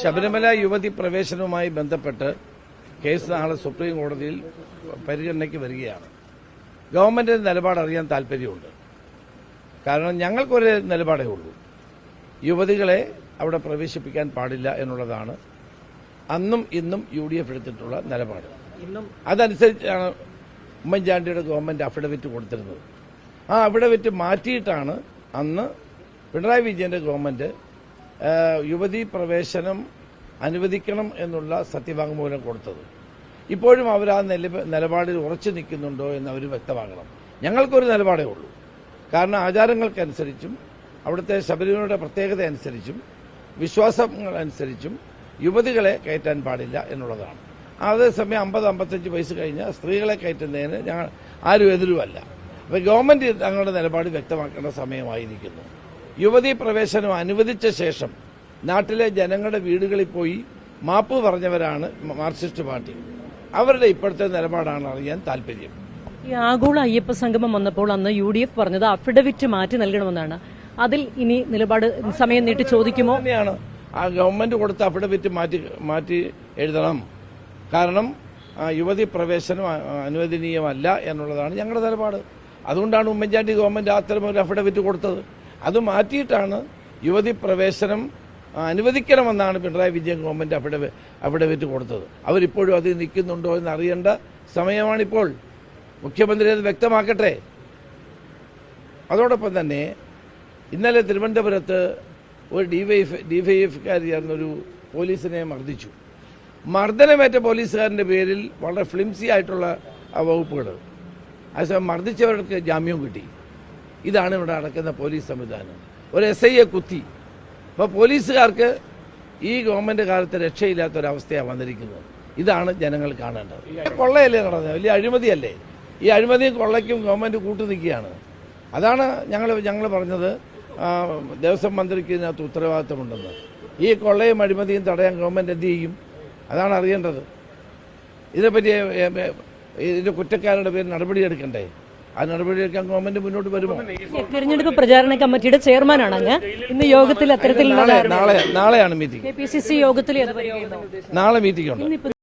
ശബരിമല യുവതി പ്രവേശനവുമായി ബന്ധപ്പെട്ട് കേസ് നാളെ സുപ്രീം കോടതിയിൽ പരിഗണനയ്ക്ക് വരികയാണ്. ഗവൺമെന്റിന്റെ നിലപാട് അറിയാൻ താൽപര്യമുണ്ട്. കാരണം ഞങ്ങൾക്കൊരു നിലപാടേ ഉള്ളൂ, യുവതികളെ അവിടെ പ്രവേശിപ്പിക്കാൻ പാടില്ല എന്നുള്ളതാണ് അന്നും ഇന്നും UDF എടുത്തിട്ടുള്ള നിലപാട്. അതനുസരിച്ചാണ് ഉമ്മൻചാണ്ടിയുടെ ഗവൺമെന്റ് അഫിഡവിറ്റ് കൊടുത്തിരുന്നത്. ആ അഫിഡവിറ്റ് മാറ്റിയിട്ടാണ് അന്ന് പിണറായി വിജയന്റെ ഗവൺമെന്റ് യുവതീ പ്രവേശനം അനുവദിക്കണം എന്നുള്ള സത്യവാങ്മൂലം കൊടുത്തത്. ഇപ്പോഴും അവർ ആ നിലപാടിൽ ഉറച്ചു നിൽക്കുന്നുണ്ടോ എന്ന് അവർ വ്യക്തമാക്കണം. ഞങ്ങൾക്കൊരു നിലപാടേ ഉള്ളൂ. കാരണം ആചാരങ്ങൾക്കനുസരിച്ചും അവിടുത്തെ ശബരിമലയുടെ പ്രത്യേകത അനുസരിച്ചും വിശ്വാസങ്ങൾ അനുസരിച്ചും യുവതികളെ കയറ്റാൻ പാടില്ല എന്നുള്ളതാണ്. അതേസമയം 50-55 വയസ്സ് കഴിഞ്ഞ സ്ത്രീകളെ കയറ്റുന്നതിന് ഞങ്ങൾ ആരും എതിരുമല്ല. അപ്പോൾ ഗവൺമെന്റ് തങ്ങളുടെ നിലപാട് വ്യക്തമാക്കേണ്ട സമയമായിരിക്കുന്നു. യുവതീ പ്രവേശനം അനുവദിച്ച ശേഷം നാട്ടിലെ ജനങ്ങളുടെ വീടുകളിൽ പോയി മാപ്പ് പറഞ്ഞവരാണ് മാർക്സിസ്റ്റ് പാർട്ടി. അവരുടെ ഇപ്പോഴത്തെ നിലപാടാണ് അറിയാൻ താല്പര്യം. ഈ ആഗോള അയ്യപ്പ സംഗമം വന്നപ്പോൾ അന്ന് UDF പറഞ്ഞത് അഫിഡവിറ്റ് മാറ്റി നൽകണമെന്നാണ്. അതിൽ ഇനി നിലപാട് സമയം നീട്ടി ചോദിക്കുമോ? തന്നെയാണ് ആ ഗവൺമെന്റ് കൊടുത്ത അഫിഡവിറ്റ് മാറ്റി എഴുതണം. കാരണം യുവതി പ്രവേശനം അനുവദനീയമല്ല എന്നുള്ളതാണ് ഞങ്ങളുടെ നിലപാട്. അതുകൊണ്ടാണ് ഉമ്മൻചാണ്ടി ഗവൺമെന്റ് അത്തരമൊരു അഫിഡവിറ്റ് കൊടുത്തത്. അത് മാറ്റിയിട്ടാണ് യുവതി പ്രവേശനം അനുവദിക്കണമെന്നാണ് പിണറായി വിജയൻ ഗവൺമെന്റ് അഫിഡവിറ്റ് കൊടുത്തത്. അവരിപ്പോഴും അതിൽ നിൽക്കുന്നുണ്ടോ എന്ന് അറിയേണ്ട സമയമാണിപ്പോൾ. മുഖ്യമന്ത്രി അത് വ്യക്തമാക്കട്ടെ. അതോടൊപ്പം തന്നെ ഇന്നലെ തിരുവനന്തപുരത്ത് ഒരു ഡിവൈഎഫ്കാരിയായിരുന്നൊരു പോലീസിനെ മർദ്ദിച്ചു. മർദ്ദനമേറ്റ പോലീസുകാരന്റെ പേരിൽ വളരെ ഫ്ലിംസി ആയിട്ടുള്ള വകുപ്പുകൾ. അതേസമയം മർദ്ദിച്ചവർക്ക് ജാമ്യവും കിട്ടി. ഇതാണ് ഇവിടെ നടക്കുന്ന പോലീസ് സംവിധാനം. ഒരു SIയെ കുത്തി. അപ്പോൾ പോലീസുകാർക്ക് ഈ ഗവൺമെന്റ് കാലത്ത് രക്ഷയില്ലാത്തൊരവസ്ഥയാണ് വന്നിരിക്കുന്നത്. ഇതാണ് ജനങ്ങൾ കാണേണ്ടത്. കൊള്ളയല്ലേ നടന്നത്, വലിയ അഴിമതിയല്ലേ. ഈ അഴിമതിയും കൊള്ളയ്ക്കും ഗവൺമെന്റ് കൂട്ടു നിൽക്കുകയാണ്. അതാണ് ഞങ്ങൾ പറഞ്ഞത് ദേവസ്വം മന്ത്രിക്ക് ഇതിനകത്ത് ഉത്തരവാദിത്തമുണ്ടെന്ന്. ഈ കൊള്ളയും അഴിമതിയും തടയാൻ ഗവൺമെന്റ് എന്ത് ചെയ്യും? അതാണ് അറിയേണ്ടത്. ഇതിനെപ്പറ്റി ഇതിന്റെ കുറ്റക്കാരുടെ പേര് നടപടിയെടുക്കണ്ടേ? ആ നടപടിയെടുക്കാൻ ഗവൺമെന്റ് മുന്നോട്ട് വരുമോ? തെരഞ്ഞെടുപ്പ് പ്രചാരണ കമ്മിറ്റിയുടെ ചെയർമാനാണ് അങ്ങ്. ഇന്ന് യോഗത്തിൽ അത്തരത്തിലുള്ള നാളെയാണ് മീറ്റിംഗ്. KPCC യോഗത്തിൽ നാളെ മീറ്റിംഗ് ഉണ്ട്.